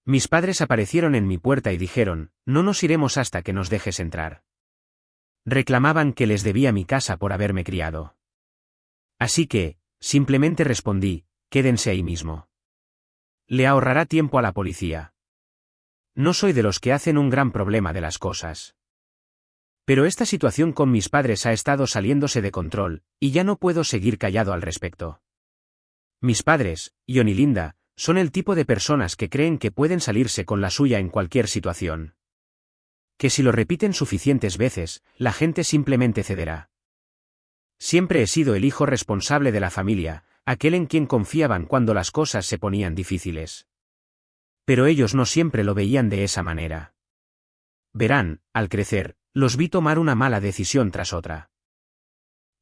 Mis padres aparecieron en mi puerta y dijeron, no nos iremos hasta que nos dejes entrar. Reclamaban que les debía mi casa por haberme criado. Así que, simplemente respondí, quédense ahí mismo. Le ahorrará tiempo a la policía. No soy de los que hacen un gran problema de las cosas. Pero esta situación con mis padres ha estado saliéndose de control, y ya no puedo seguir callado al respecto. Mis padres, John y Linda, son el tipo de personas que creen que pueden salirse con la suya en cualquier situación. Que si lo repiten suficientes veces, la gente simplemente cederá. Siempre he sido el hijo responsable de la familia, aquel en quien confiaban cuando las cosas se ponían difíciles. Pero ellos no siempre lo veían de esa manera. Verán, al crecer, los vi tomar una mala decisión tras otra.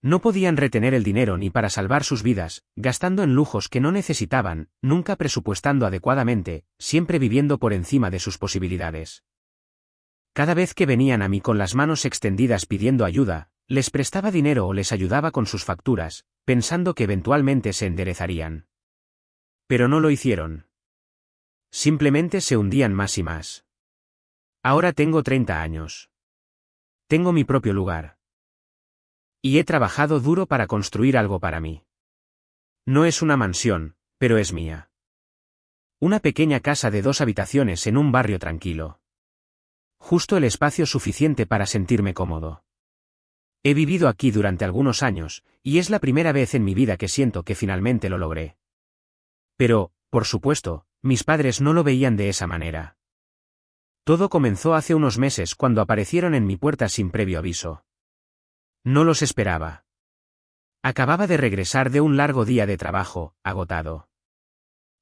No podían retener el dinero ni para salvar sus vidas, gastando en lujos que no necesitaban, nunca presupuestando adecuadamente, siempre viviendo por encima de sus posibilidades. Cada vez que venían a mí con las manos extendidas pidiendo ayuda, les prestaba dinero o les ayudaba con sus facturas, pensando que eventualmente se enderezarían. Pero no lo hicieron. Simplemente se hundían más y más. Ahora tengo 30 años. Tengo mi propio lugar. Y he trabajado duro para construir algo para mí. No es una mansión, pero es mía. Una pequeña casa de 2 habitaciones en un barrio tranquilo. Justo el espacio suficiente para sentirme cómodo. He vivido aquí durante algunos años, y es la primera vez en mi vida que siento que finalmente lo logré. Pero, por supuesto, mis padres no lo veían de esa manera. Todo comenzó hace unos meses cuando aparecieron en mi puerta sin previo aviso. No los esperaba. Acababa de regresar de un largo día de trabajo, agotado.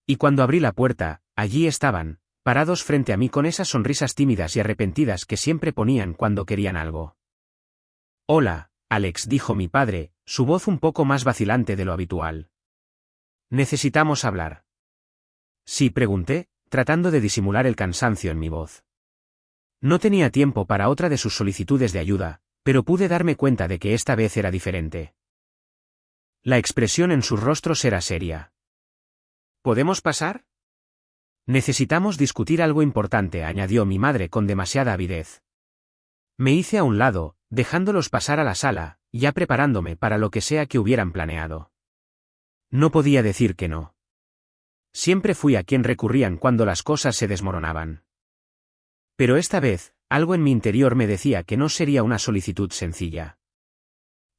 Y cuando abrí la puerta, allí estaban, parados frente a mí con esas sonrisas tímidas y arrepentidas que siempre ponían cuando querían algo. Hola, Alex, dijo mi padre, su voz un poco más vacilante de lo habitual. ¿Necesitamos hablar? Sí, pregunté, tratando de disimular el cansancio en mi voz. No tenía tiempo para otra de sus solicitudes de ayuda, pero pude darme cuenta de que esta vez era diferente. La expresión en sus rostros era seria. ¿Podemos pasar? Necesitamos discutir algo importante, añadió mi madre con demasiada avidez. Me hice a un lado, dejándolos pasar a la sala, ya preparándome para lo que sea que hubieran planeado. No podía decir que no. Siempre fui a quien recurrían cuando las cosas se desmoronaban. Pero esta vez, algo en mi interior me decía que no sería una solicitud sencilla.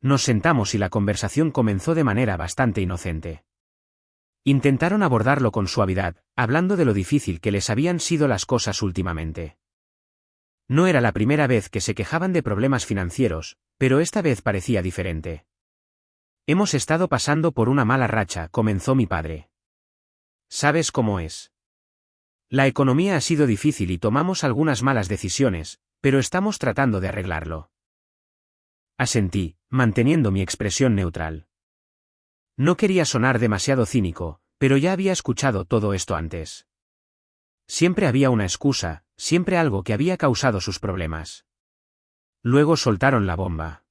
Nos sentamos y la conversación comenzó de manera bastante inocente. Intentaron abordarlo con suavidad, hablando de lo difícil que les habían sido las cosas últimamente. No era la primera vez que se quejaban de problemas financieros, pero esta vez parecía diferente. Hemos estado pasando por una mala racha, comenzó mi padre. ¿Sabes cómo es? La economía ha sido difícil y tomamos algunas malas decisiones, pero estamos tratando de arreglarlo. Asentí, manteniendo mi expresión neutral. No quería sonar demasiado cínico, pero ya había escuchado todo esto antes. Siempre había una excusa, siempre algo que había causado sus problemas. Luego soltaron la bomba.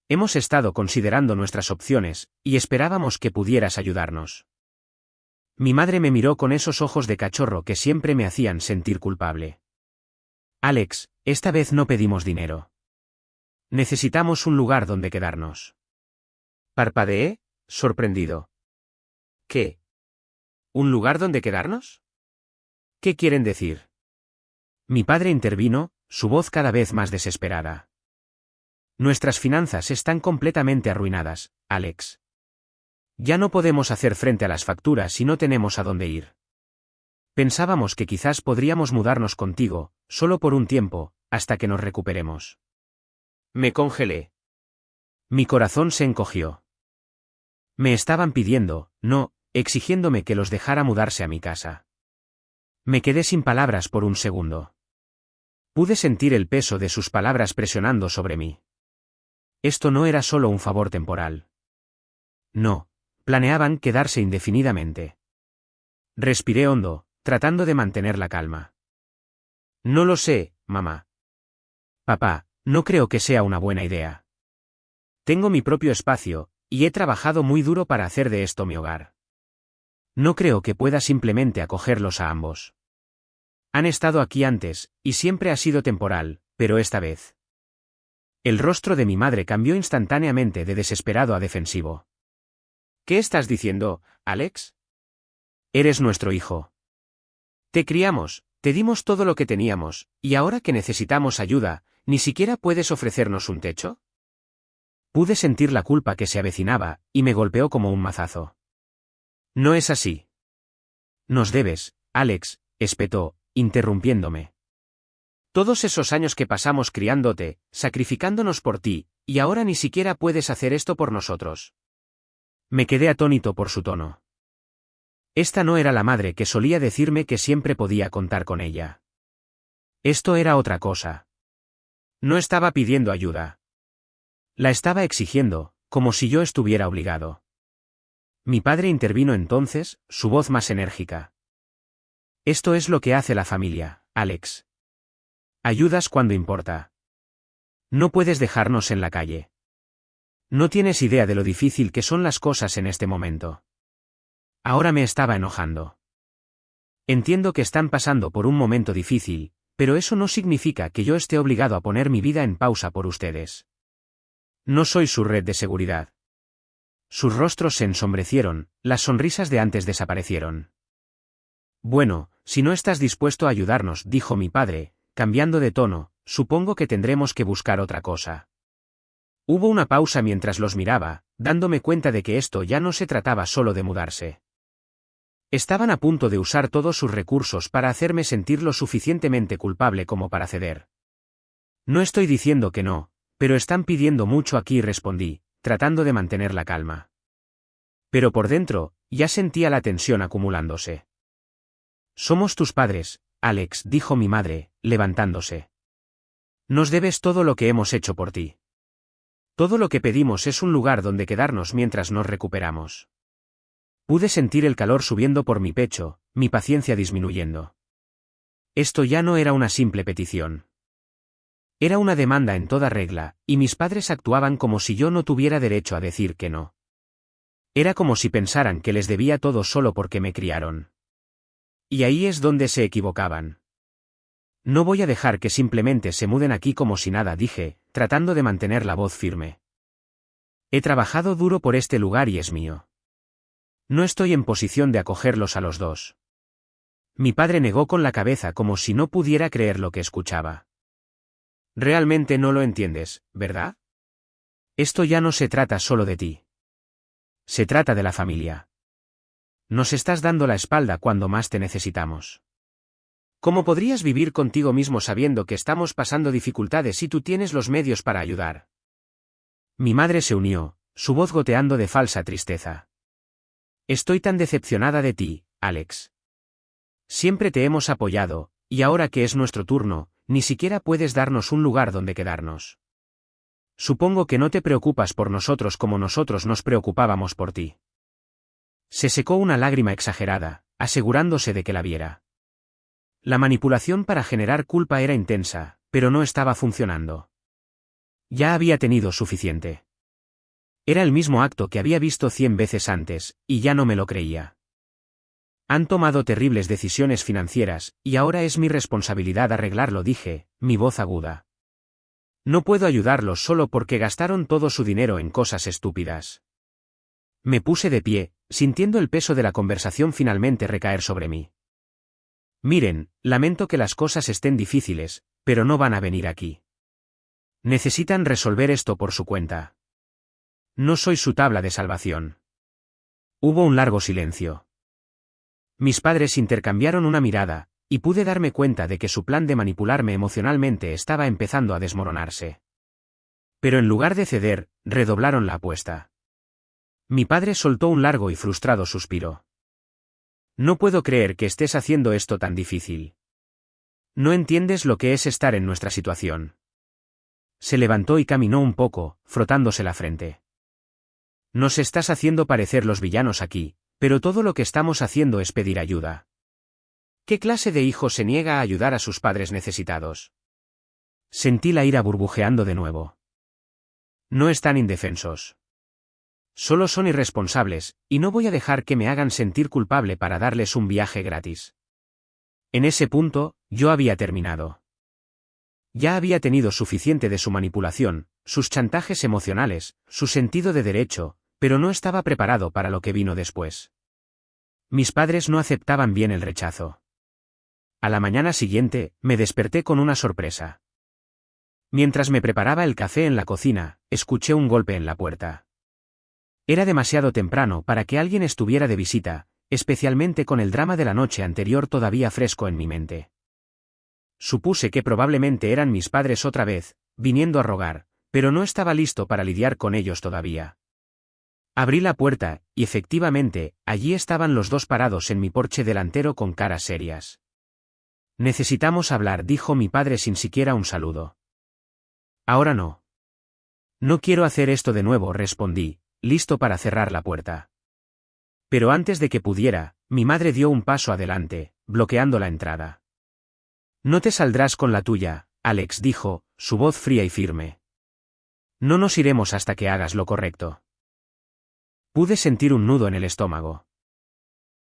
Hemos estado considerando nuestras opciones, y esperábamos que pudieras ayudarnos. Mi madre me miró con esos ojos de cachorro que siempre me hacían sentir culpable. Alex, esta vez no pedimos dinero. Necesitamos un lugar donde quedarnos. Parpadeé, sorprendido. ¿Qué? ¿Un lugar donde quedarnos? ¿Qué quieren decir? Mi padre intervino, su voz cada vez más desesperada. Nuestras finanzas están completamente arruinadas, Alex. Ya no podemos hacer frente a las facturas y no tenemos a dónde ir. Pensábamos que quizás podríamos mudarnos contigo, solo por un tiempo, hasta que nos recuperemos. Me congelé. Mi corazón se encogió. Me estaban pidiendo, no, exigiéndome que los dejara mudarse a mi casa. Me quedé sin palabras por un segundo. Pude sentir el peso de sus palabras presionando sobre mí. Esto no era solo un favor temporal. No. Planeaban quedarse indefinidamente. Respiré hondo, tratando de mantener la calma. No lo sé, mamá. Papá, no creo que sea una buena idea. Tengo mi propio espacio, y he trabajado muy duro para hacer de esto mi hogar. No creo que pueda simplemente acogerlos a ambos. Han estado aquí antes, y siempre ha sido temporal, pero esta vez. El rostro de mi madre cambió instantáneamente de desesperado a defensivo. ¿Qué estás diciendo, Alex? Eres nuestro hijo. Te criamos, te dimos todo lo que teníamos, y ahora que necesitamos ayuda, ¿ni siquiera puedes ofrecernos un techo? Pude sentir la culpa que se avecinaba, y me golpeó como un mazazo. No es así. Nos debes, Alex, espetó, interrumpiéndome. Todos esos años que pasamos criándote, sacrificándonos por ti, y ahora ni siquiera puedes hacer esto por nosotros. Me quedé atónito por su tono. Esta no era la madre que solía decirme que siempre podía contar con ella. Esto era otra cosa. No estaba pidiendo ayuda. La estaba exigiendo, como si yo estuviera obligado. Mi padre intervino entonces, su voz más enérgica. Esto es lo que hace la familia, Alex. Ayudas cuando importa. No puedes dejarnos en la calle. No tienes idea de lo difícil que son las cosas en este momento. Ahora me estaba enojando. Entiendo que están pasando por un momento difícil, pero eso no significa que yo esté obligado a poner mi vida en pausa por ustedes. No soy su red de seguridad. Sus rostros se ensombrecieron, las sonrisas de antes desaparecieron. Bueno, si no estás dispuesto a ayudarnos, dijo mi padre, cambiando de tono, supongo que tendremos que buscar otra cosa. Hubo una pausa mientras los miraba, dándome cuenta de que esto ya no se trataba solo de mudarse. Estaban a punto de usar todos sus recursos para hacerme sentir lo suficientemente culpable como para ceder. No estoy diciendo que no, pero están pidiendo mucho aquí, respondí, tratando de mantener la calma. Pero por dentro, ya sentía la tensión acumulándose. Somos tus padres, Alex, dijo mi madre, levantándose. Nos debes todo lo que hemos hecho por ti. Todo lo que pedimos es un lugar donde quedarnos mientras nos recuperamos. Pude sentir el calor subiendo por mi pecho, mi paciencia disminuyendo. Esto ya no era una simple petición. Era una demanda en toda regla, y mis padres actuaban como si yo no tuviera derecho a decir que no. Era como si pensaran que les debía todo solo porque me criaron. Y ahí es donde se equivocaban. No voy a dejar que simplemente se muden aquí como si nada, dije, tratando de mantener la voz firme. He trabajado duro por este lugar y es mío. No estoy en posición de acogerlos a los dos. Mi padre negó con la cabeza como si no pudiera creer lo que escuchaba. Realmente no lo entiendes, ¿verdad? Esto ya no se trata solo de ti. Se trata de la familia. Nos estás dando la espalda cuando más te necesitamos. ¿Cómo podrías vivir contigo mismo sabiendo que estamos pasando dificultades si tú tienes los medios para ayudar? Mi madre se unió, su voz goteando de falsa tristeza. Estoy tan decepcionada de ti, Alex. Siempre te hemos apoyado, y ahora que es nuestro turno, ni siquiera puedes darnos un lugar donde quedarnos. Supongo que no te preocupas por nosotros como nosotros nos preocupábamos por ti. Se secó una lágrima exagerada, asegurándose de que la viera. La manipulación para generar culpa era intensa, pero no estaba funcionando. Ya había tenido suficiente. Era el mismo acto que había visto 100 veces antes, y ya no me lo creía. Han tomado terribles decisiones financieras, y ahora es mi responsabilidad arreglarlo, dije, mi voz aguda. No puedo ayudarlos solo porque gastaron todo su dinero en cosas estúpidas. Me puse de pie, sintiendo el peso de la conversación finalmente recaer sobre mí. Miren, lamento que las cosas estén difíciles, pero no van a venir aquí. Necesitan resolver esto por su cuenta. No soy su tabla de salvación. Hubo un largo silencio. Mis padres intercambiaron una mirada, y pude darme cuenta de que su plan de manipularme emocionalmente estaba empezando a desmoronarse. Pero en lugar de ceder, redoblaron la apuesta. Mi padre soltó un largo y frustrado suspiro. No puedo creer que estés haciendo esto tan difícil. No entiendes lo que es estar en nuestra situación. Se levantó y caminó un poco, frotándose la frente. Nos estás haciendo parecer los villanos aquí, pero todo lo que estamos haciendo es pedir ayuda. ¿Qué clase de hijo se niega a ayudar a sus padres necesitados? Sentí la ira burbujeando de nuevo. No están indefensos. Solo son irresponsables, y no voy a dejar que me hagan sentir culpable para darles un viaje gratis. En ese punto, yo había terminado. Ya había tenido suficiente de su manipulación, sus chantajes emocionales, su sentido de derecho, pero no estaba preparado para lo que vino después. Mis padres no aceptaban bien el rechazo. A la mañana siguiente, me desperté con una sorpresa. Mientras me preparaba el café en la cocina, escuché un golpe en la puerta. Era demasiado temprano para que alguien estuviera de visita, especialmente con el drama de la noche anterior todavía fresco en mi mente. Supuse que probablemente eran mis padres otra vez, viniendo a rogar, pero no estaba listo para lidiar con ellos todavía. Abrí la puerta, y efectivamente, allí estaban los dos parados en mi porche delantero con caras serias. Necesitamos hablar, dijo mi padre sin siquiera un saludo. Ahora no. No quiero hacer esto de nuevo, respondí, listo para cerrar la puerta. Pero antes de que pudiera, mi madre dio un paso adelante, bloqueando la entrada. No te saldrás con la tuya, Alex, dijo, su voz fría y firme. No nos iremos hasta que hagas lo correcto. Pude sentir un nudo en el estómago.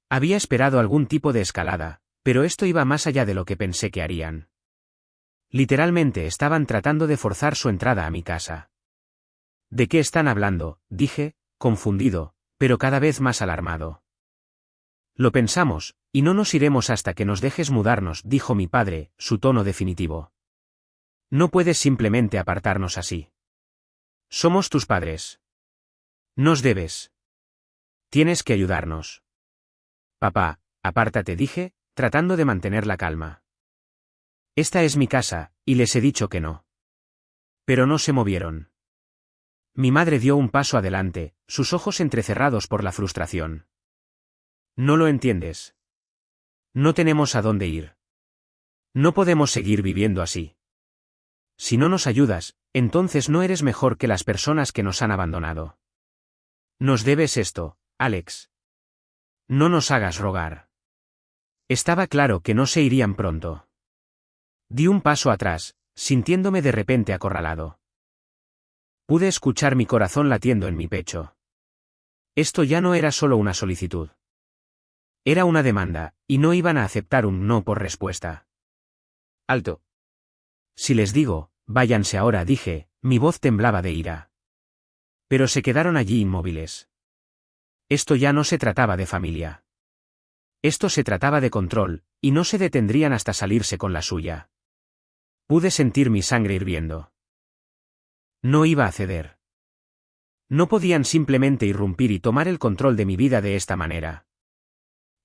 Había esperado algún tipo de escalada, pero esto iba más allá de lo que pensé que harían. Literalmente estaban tratando de forzar su entrada a mi casa. ¿De qué están hablando?, dije, confundido, pero cada vez más alarmado. Lo pensamos, y no nos iremos hasta que nos dejes mudarnos, dijo mi padre, su tono definitivo. No puedes simplemente apartarnos así. Somos tus padres. Nos debes. Tienes que ayudarnos. Papá, apártate, dije, tratando de mantener la calma. Esta es mi casa, y les he dicho que no. Pero no se movieron. Mi madre dio un paso adelante, sus ojos entrecerrados por la frustración. No lo entiendes. No tenemos a dónde ir. No podemos seguir viviendo así. Si no nos ayudas, entonces no eres mejor que las personas que nos han abandonado. Nos debes esto, Alex. No nos hagas rogar. Estaba claro que no se irían pronto. Di un paso atrás, sintiéndome de repente acorralado. Pude escuchar mi corazón latiendo en mi pecho. Esto ya no era solo una solicitud. Era una demanda, y no iban a aceptar un no por respuesta. Alto. Si les digo, váyanse ahora, dije, mi voz temblaba de ira. Pero se quedaron allí inmóviles. Esto ya no se trataba de familia. Esto se trataba de control, y no se detendrían hasta salirse con la suya. Pude sentir mi sangre hirviendo. No iba a ceder. No podían simplemente irrumpir y tomar el control de mi vida de esta manera.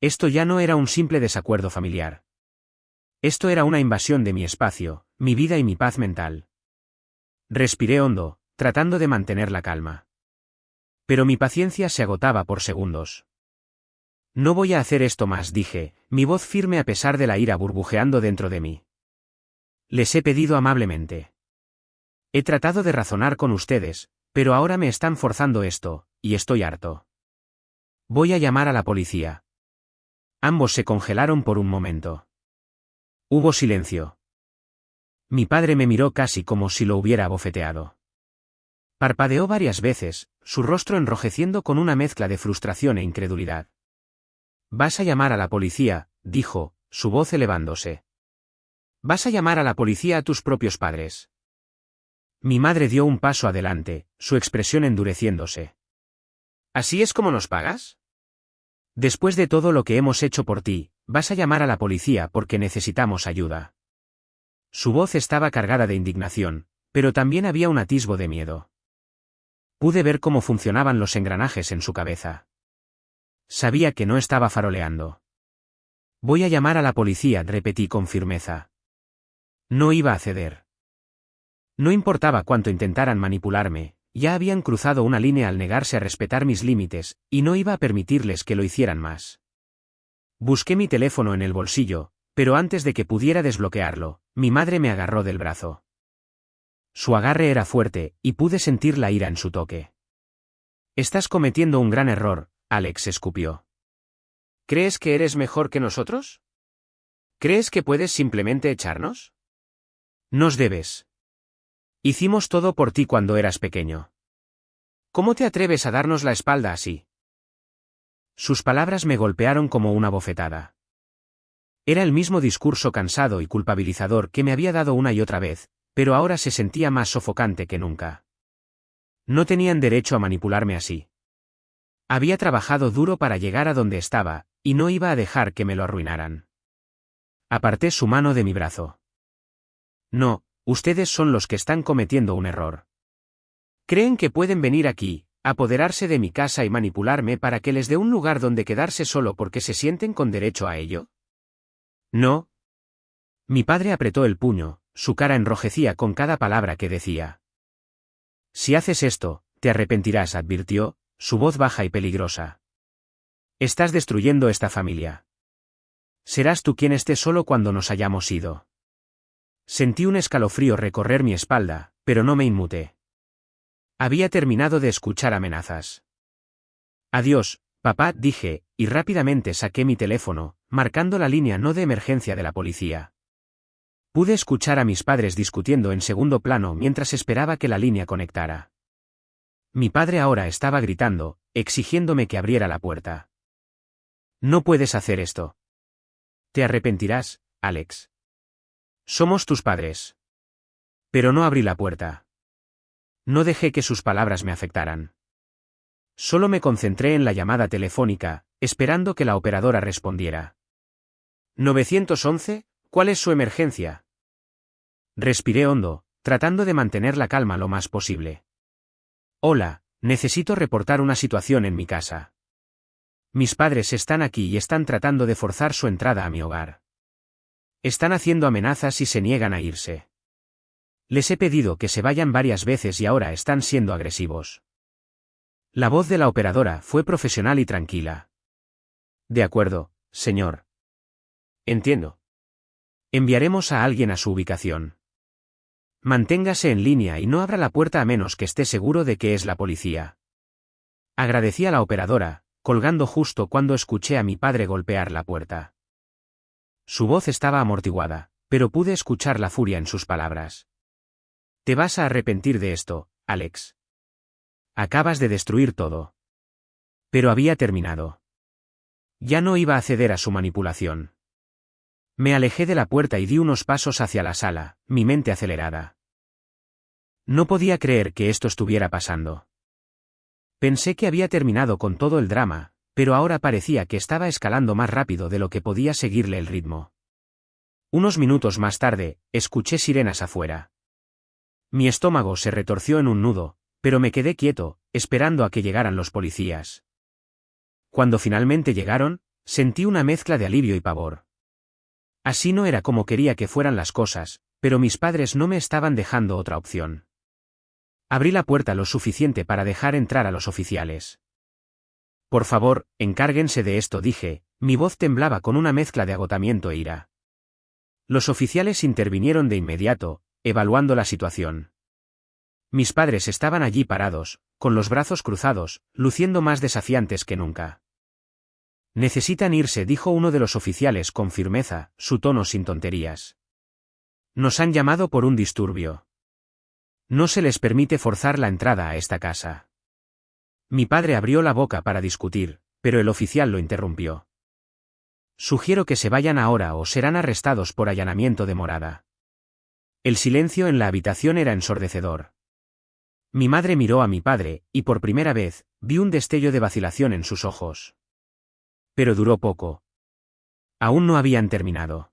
Esto ya no era un simple desacuerdo familiar. Esto era una invasión de mi espacio, mi vida y mi paz mental. Respiré hondo, tratando de mantener la calma. Pero mi paciencia se agotaba por segundos. No voy a hacer esto más, dije, mi voz firme a pesar de la ira burbujeando dentro de mí. Les he pedido amablemente. He tratado de razonar con ustedes, pero ahora me están forzando esto, y estoy harto. Voy a llamar a la policía. Ambos se congelaron por un momento. Hubo silencio. Mi padre me miró casi como si lo hubiera abofeteado. Parpadeó varias veces, su rostro enrojeciendo con una mezcla de frustración e incredulidad. «Vas a llamar a la policía», dijo, su voz elevándose. «Vas a llamar a la policía a tus propios padres». Mi madre dio un paso adelante, su expresión endureciéndose. «¿Así es como nos pagas? Después de todo lo que hemos hecho por ti, vas a llamar a la policía porque necesitamos ayuda». Su voz estaba cargada de indignación, pero también había un atisbo de miedo. Pude ver cómo funcionaban los engranajes en su cabeza. Sabía que no estaba faroleando. «Voy a llamar a la policía», repetí con firmeza. No iba a ceder. No importaba cuánto intentaran manipularme, ya habían cruzado una línea al negarse a respetar mis límites, y no iba a permitirles que lo hicieran más. Busqué mi teléfono en el bolsillo, pero antes de que pudiera desbloquearlo, mi madre me agarró del brazo. Su agarre era fuerte, y pude sentir la ira en su toque. «Estás cometiendo un gran error», Alex escupió. «¿Crees que eres mejor que nosotros? ¿Crees que puedes simplemente echarnos? Nos debes. Hicimos todo por ti cuando eras pequeño. ¿Cómo te atreves a darnos la espalda así?» Sus palabras me golpearon como una bofetada. Era el mismo discurso cansado y culpabilizador que me había dado una y otra vez, pero ahora se sentía más sofocante que nunca. No tenían derecho a manipularme así. Había trabajado duro para llegar a donde estaba, y no iba a dejar que me lo arruinaran. Aparté su mano de mi brazo. No, ustedes son los que están cometiendo un error. ¿Creen que pueden venir aquí, apoderarse de mi casa y manipularme para que les dé un lugar donde quedarse solo porque se sienten con derecho a ello? No. Mi padre apretó el puño, su cara enrojecía con cada palabra que decía. Si haces esto, te arrepentirás, advirtió, su voz baja y peligrosa. Estás destruyendo esta familia. Serás tú quien esté solo cuando nos hayamos ido. Sentí un escalofrío recorrer mi espalda, pero no me inmuté. Había terminado de escuchar amenazas. Adiós, papá, dije, y rápidamente saqué mi teléfono, marcando la línea no de emergencia de la policía. Pude escuchar a mis padres discutiendo en segundo plano mientras esperaba que la línea conectara. Mi padre ahora estaba gritando, exigiéndome que abriera la puerta. No puedes hacer esto. Te arrepentirás, Alex. Somos tus padres. Pero no abrí la puerta. No dejé que sus palabras me afectaran. Solo me concentré en la llamada telefónica, esperando que la operadora respondiera. 911, ¿cuál es su emergencia? Respiré hondo, tratando de mantener la calma lo más posible. Hola, necesito reportar una situación en mi casa. Mis padres están aquí y están tratando de forzar su entrada a mi hogar. Están haciendo amenazas y se niegan a irse. Les he pedido que se vayan varias veces y ahora están siendo agresivos. La voz de la operadora fue profesional y tranquila. De acuerdo, señor. Entiendo. Enviaremos a alguien a su ubicación. Manténgase en línea y no abra la puerta a menos que esté seguro de que es la policía. Agradecí a la operadora, colgando justo cuando escuché a mi padre golpear la puerta. Su voz estaba amortiguada, pero pude escuchar la furia en sus palabras. Te vas a arrepentir de esto, Alex. Acabas de destruir todo. Pero había terminado. Ya no iba a ceder a su manipulación. Me alejé de la puerta y di unos pasos hacia la sala, mi mente acelerada. No podía creer que esto estuviera pasando. Pensé que había terminado con todo el drama, pero ahora parecía que estaba escalando más rápido de lo que podía seguirle el ritmo. Unos minutos más tarde, escuché sirenas afuera. Mi estómago se retorció en un nudo, pero me quedé quieto, esperando a que llegaran los policías. Cuando finalmente llegaron, sentí una mezcla de alivio y pavor. Así no era como quería que fueran las cosas, pero mis padres no me estaban dejando otra opción. Abrí la puerta lo suficiente para dejar entrar a los oficiales. Por favor, encárguense de esto, dije, mi voz temblaba con una mezcla de agotamiento e ira. Los oficiales intervinieron de inmediato, evaluando la situación. Mis padres estaban allí parados, con los brazos cruzados, luciendo más desafiantes que nunca. Necesitan irse, dijo uno de los oficiales con firmeza, su tono sin tonterías. Nos han llamado por un disturbio. No se les permite forzar la entrada a esta casa. Mi padre abrió la boca para discutir, pero el oficial lo interrumpió. Sugiero que se vayan ahora o serán arrestados por allanamiento de morada. El silencio en la habitación era ensordecedor. Mi madre miró a mi padre, y por primera vez, vi un destello de vacilación en sus ojos. Pero duró poco. Aún no habían terminado.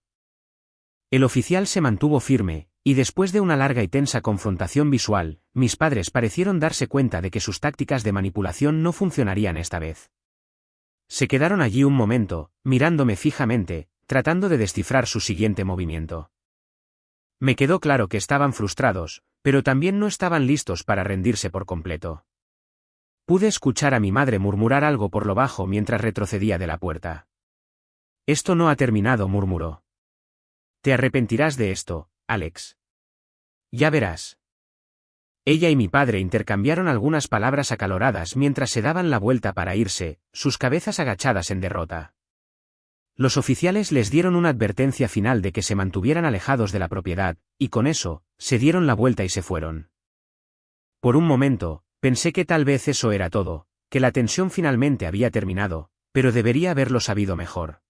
El oficial se mantuvo firme, y después de una larga y tensa confrontación visual, mis padres parecieron darse cuenta de que sus tácticas de manipulación no funcionarían esta vez. Se quedaron allí un momento, mirándome fijamente, tratando de descifrar su siguiente movimiento. Me quedó claro que estaban frustrados, pero también no estaban listos para rendirse por completo. Pude escuchar a mi madre murmurar algo por lo bajo mientras retrocedía de la puerta. Esto no ha terminado, murmuró. Te arrepentirás de esto, Alex. Ya verás. Ella y mi padre intercambiaron algunas palabras acaloradas mientras se daban la vuelta para irse, sus cabezas agachadas en derrota. Los oficiales les dieron una advertencia final de que se mantuvieran alejados de la propiedad, y con eso, se dieron la vuelta y se fueron. Por un momento, pensé que tal vez eso era todo, que la tensión finalmente había terminado, pero debería haberlo sabido mejor.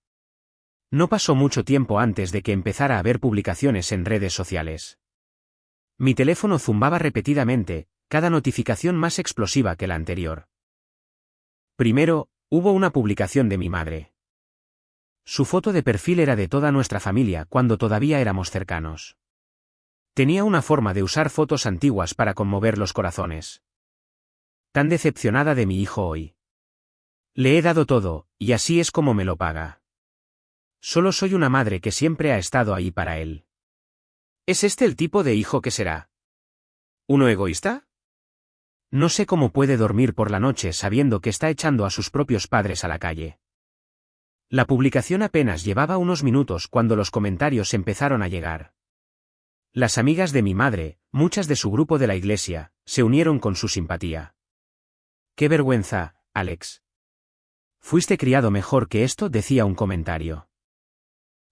No pasó mucho tiempo antes de que empezara a ver publicaciones en redes sociales. Mi teléfono zumbaba repetidamente, cada notificación más explosiva que la anterior. Primero, hubo una publicación de mi madre. Su foto de perfil era de toda nuestra familia cuando todavía éramos cercanos. Tenía una forma de usar fotos antiguas para conmover los corazones. Tan decepcionada de mi hijo hoy. Le he dado todo, y así es como me lo paga. Solo soy una madre que siempre ha estado ahí para él. ¿Es este el tipo de hijo que será? ¿Uno egoísta? No sé cómo puede dormir por la noche sabiendo que está echando a sus propios padres a la calle. La publicación apenas llevaba unos minutos cuando los comentarios empezaron a llegar. Las amigas de mi madre, muchas de su grupo de la iglesia, se unieron con su simpatía. «Qué vergüenza, Alex. Fuiste criado mejor que esto», decía un comentario.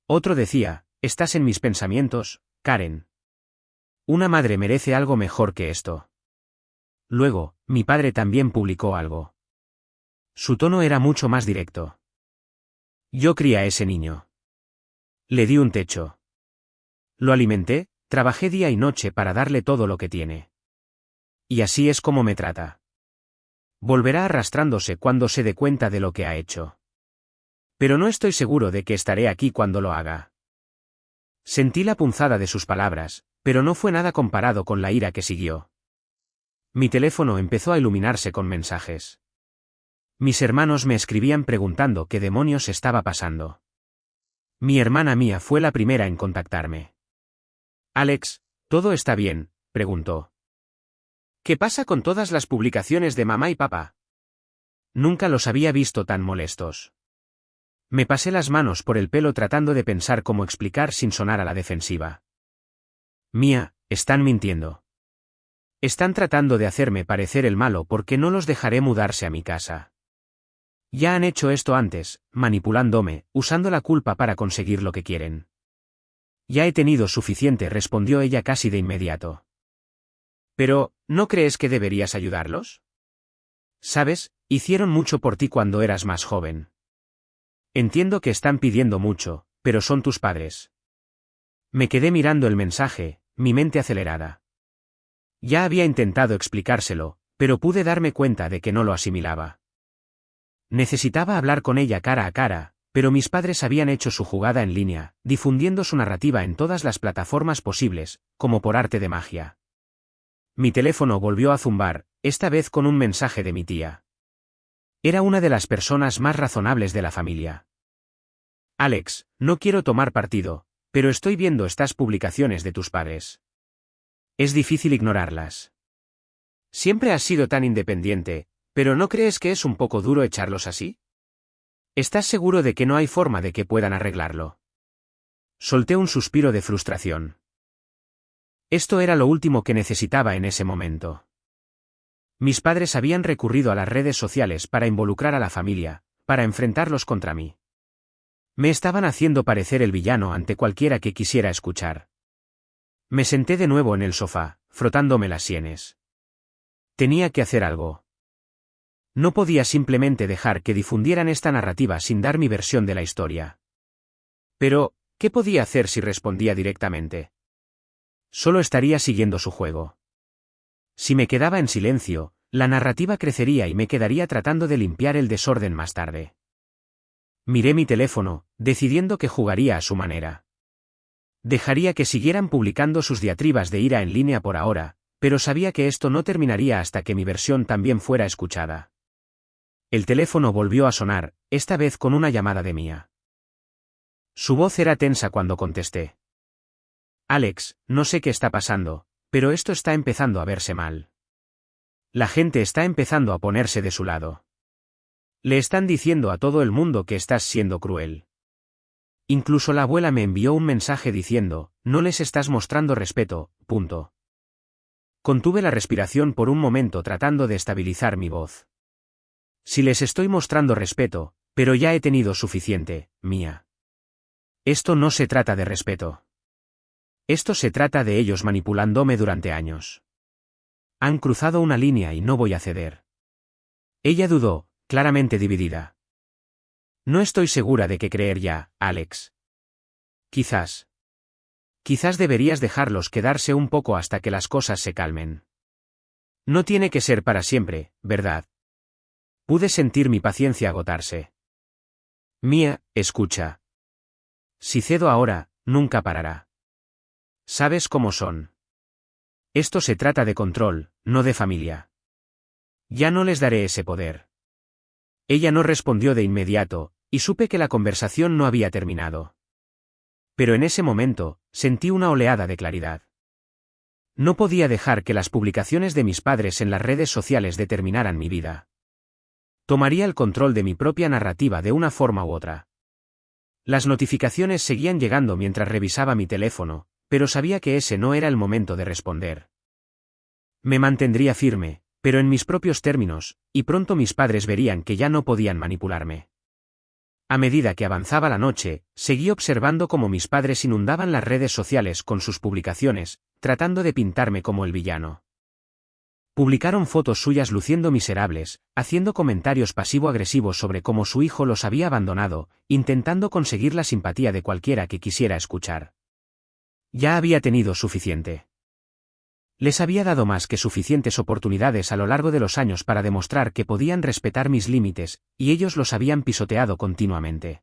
Otro decía, «Estás en mis pensamientos, Karen. Una madre merece algo mejor que esto». Luego, mi padre también publicó algo. Su tono era mucho más directo. «Yo crié a ese niño. Le di un techo. Lo alimenté, trabajé día y noche para darle todo lo que tiene. Y así es como me trata. Volverá arrastrándose cuando se dé cuenta de lo que ha hecho. Pero no estoy seguro de que estaré aquí cuando lo haga». Sentí la punzada de sus palabras, pero no fue nada comparado con la ira que siguió. Mi teléfono empezó a iluminarse con mensajes. Mis hermanos me escribían preguntando qué demonios estaba pasando. Mi hermana Mía fue la primera en contactarme. «Alex, ¿todo está bien?», preguntó. «¿Qué pasa con todas las publicaciones de mamá y papá?». Nunca los había visto tan molestos. Me pasé las manos por el pelo tratando de pensar cómo explicar sin sonar a la defensiva. «Mía, están mintiendo. Están tratando de hacerme parecer el malo porque no los dejaré mudarse a mi casa. Ya han hecho esto antes, manipulándome, usando la culpa para conseguir lo que quieren». «Ya he tenido suficiente», respondió ella casi de inmediato. «Pero, ¿no crees que deberías ayudarlos? Sabes, hicieron mucho por ti cuando eras más joven. Entiendo que están pidiendo mucho, pero son tus padres». Me quedé mirando el mensaje, mi mente acelerada. Ya había intentado explicárselo, pero pude darme cuenta de que no lo asimilaba. Necesitaba hablar con ella cara a cara, pero mis padres habían hecho su jugada en línea, difundiendo su narrativa en todas las plataformas posibles, como por arte de magia. Mi teléfono volvió a zumbar, esta vez con un mensaje de mi tía. Era una de las personas más razonables de la familia. «Alex, no quiero tomar partido, pero estoy viendo estas publicaciones de tus padres. Es difícil ignorarlas. Siempre has sido tan independiente, pero ¿no crees que es un poco duro echarlos así? ¿Estás seguro de que no hay forma de que puedan arreglarlo?». Solté un suspiro de frustración. Esto era lo último que necesitaba en ese momento. Mis padres habían recurrido a las redes sociales para involucrar a la familia, para enfrentarlos contra mí. Me estaban haciendo parecer el villano ante cualquiera que quisiera escuchar. Me senté de nuevo en el sofá, frotándome las sienes. Tenía que hacer algo. No podía simplemente dejar que difundieran esta narrativa sin dar mi versión de la historia. Pero, ¿qué podía hacer si respondía directamente? Solo estaría siguiendo su juego. Si me quedaba en silencio, la narrativa crecería y me quedaría tratando de limpiar el desorden más tarde. Miré mi teléfono, decidiendo que jugaría a su manera. Dejaría que siguieran publicando sus diatribas de ira en línea por ahora, pero sabía que esto no terminaría hasta que mi versión también fuera escuchada. El teléfono volvió a sonar, esta vez con una llamada de Mía. Su voz era tensa cuando contesté. «Alex, no sé qué está pasando, pero esto está empezando a verse mal. La gente está empezando a ponerse de su lado. Le están diciendo a todo el mundo que estás siendo cruel. Incluso la abuela me envió un mensaje diciendo, no les estás mostrando respeto, punto». Contuve la respiración por un momento tratando de estabilizar mi voz. «Si les estoy mostrando respeto, pero ya he tenido suficiente, Mía. Esto no se trata de respeto. Esto se trata de ellos manipulándome durante años. Han cruzado una línea y no voy a ceder». Ella dudó, claramente dividida. No estoy segura de qué creer ya, Alex. Quizás. Quizás deberías dejarlos quedarse un poco hasta que las cosas se calmen. No tiene que ser para siempre, ¿verdad? Pude sentir mi paciencia agotarse. Mía, escucha. Si cedo ahora, nunca parará. ¿Sabes cómo son? Esto se trata de control, no de familia. Ya no les daré ese poder. Ella no respondió de inmediato, y supe que la conversación no había terminado. Pero en ese momento, sentí una oleada de claridad. No podía dejar que las publicaciones de mis padres en las redes sociales determinaran mi vida. Tomaría el control de mi propia narrativa de una forma u otra. Las notificaciones seguían llegando mientras revisaba mi teléfono, pero sabía que ese no era el momento de responder. Me mantendría firme, pero en mis propios términos, y pronto mis padres verían que ya no podían manipularme. A medida que avanzaba la noche, seguí observando cómo mis padres inundaban las redes sociales con sus publicaciones, tratando de pintarme como el villano. Publicaron fotos suyas luciendo miserables, haciendo comentarios pasivo-agresivos sobre cómo su hijo los había abandonado, intentando conseguir la simpatía de cualquiera que quisiera escuchar. Ya había tenido suficiente. Les había dado más que suficientes oportunidades a lo largo de los años para demostrar que podían respetar mis límites, y ellos los habían pisoteado continuamente.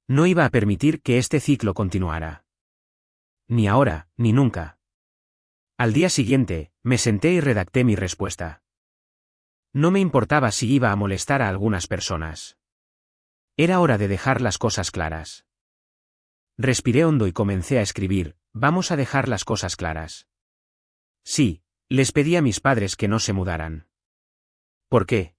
No iba a permitir que este ciclo continuara. Ni ahora, ni nunca. Al día siguiente, me senté y redacté mi respuesta. No me importaba si iba a molestar a algunas personas. Era hora de dejar las cosas claras. Respiré hondo y comencé a escribir, vamos a dejar las cosas claras. Sí, les pedí a mis padres que no se mudaran. ¿Por qué?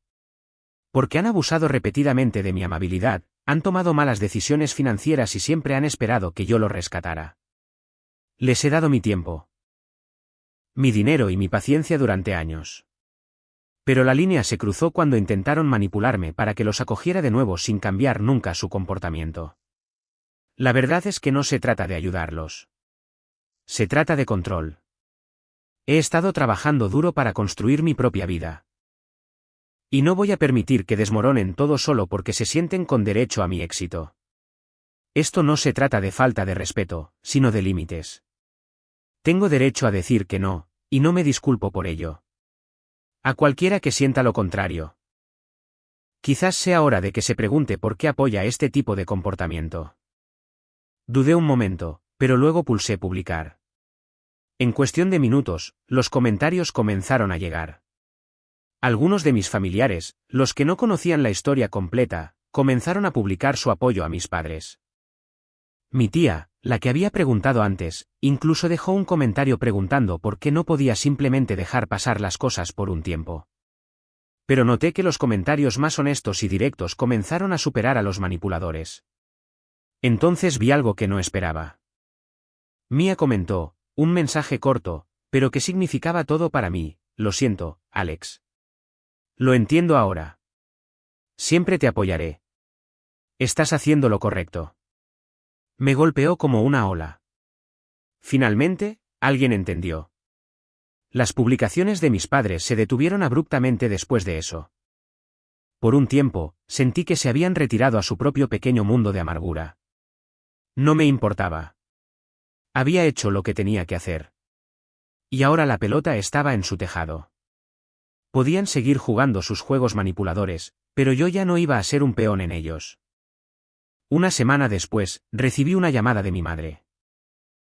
Porque han abusado repetidamente de mi amabilidad, han tomado malas decisiones financieras y siempre han esperado que yo los rescatara. Les he dado mi tiempo, mi dinero y mi paciencia durante años. Pero la línea se cruzó cuando intentaron manipularme para que los acogiera de nuevo sin cambiar nunca su comportamiento. La verdad es que no se trata de ayudarlos. Se trata de control. He estado trabajando duro para construir mi propia vida. Y no voy a permitir que desmoronen todo solo porque se sienten con derecho a mi éxito. Esto no se trata de falta de respeto, sino de límites. Tengo derecho a decir que no, y no me disculpo por ello. A cualquiera que sienta lo contrario. Quizás sea hora de que se pregunte por qué apoya este tipo de comportamiento. Dudé un momento, pero luego pulsé publicar. En cuestión de minutos, los comentarios comenzaron a llegar. Algunos de mis familiares, los que no conocían la historia completa, comenzaron a publicar su apoyo a mis padres. Mi tía, la que había preguntado antes, incluso dejó un comentario preguntando por qué no podía simplemente dejar pasar las cosas por un tiempo. Pero noté que los comentarios más honestos y directos comenzaron a superar a los manipuladores. Entonces vi algo que no esperaba. Mía comentó, un mensaje corto, pero que significaba todo para mí, lo siento, Alex. Lo entiendo ahora. Siempre te apoyaré. Estás haciendo lo correcto. Me golpeó como una ola. Finalmente, alguien entendió. Las publicaciones de mis padres se detuvieron abruptamente después de eso. Por un tiempo, sentí que se habían retirado a su propio pequeño mundo de amargura. No me importaba. Había hecho lo que tenía que hacer. Y ahora la pelota estaba en su tejado. Podían seguir jugando sus juegos manipuladores, pero yo ya no iba a ser un peón en ellos. Una semana después, recibí una llamada de mi madre.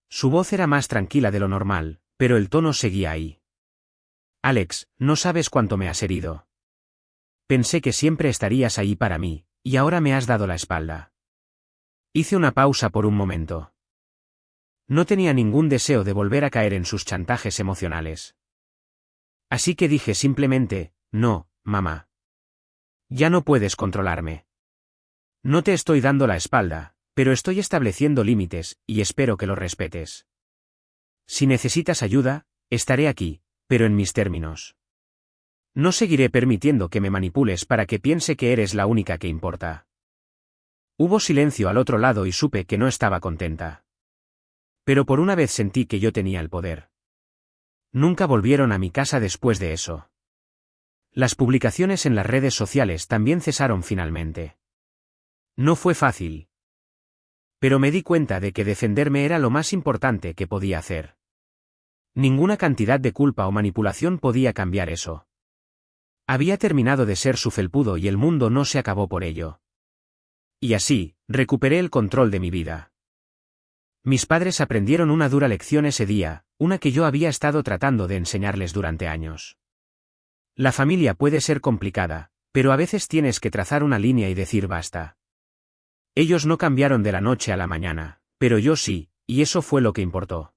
Su voz era más tranquila de lo normal, pero el tono seguía ahí. Alex, no sabes cuánto me has herido. Pensé que siempre estarías ahí para mí, y ahora me has dado la espalda. Hice una pausa por un momento. No tenía ningún deseo de volver a caer en sus chantajes emocionales. Así que dije simplemente, no, mamá. Ya no puedes controlarme. No te estoy dando la espalda, pero estoy estableciendo límites, y espero que los respetes. Si necesitas ayuda, estaré aquí, pero en mis términos. No seguiré permitiendo que me manipules para que piense que eres la única que importa. Hubo silencio al otro lado y supe que no estaba contenta. Pero por una vez sentí que yo tenía el poder. Nunca volvieron a mi casa después de eso. Las publicaciones en las redes sociales también cesaron finalmente. No fue fácil. Pero me di cuenta de que defenderme era lo más importante que podía hacer. Ninguna cantidad de culpa o manipulación podía cambiar eso. Había terminado de ser su felpudo y el mundo no se acabó por ello. Y así, recuperé el control de mi vida. Mis padres aprendieron una dura lección ese día, una que yo había estado tratando de enseñarles durante años. La familia puede ser complicada, pero a veces tienes que trazar una línea y decir basta. Ellos no cambiaron de la noche a la mañana, pero yo sí, y eso fue lo que importó.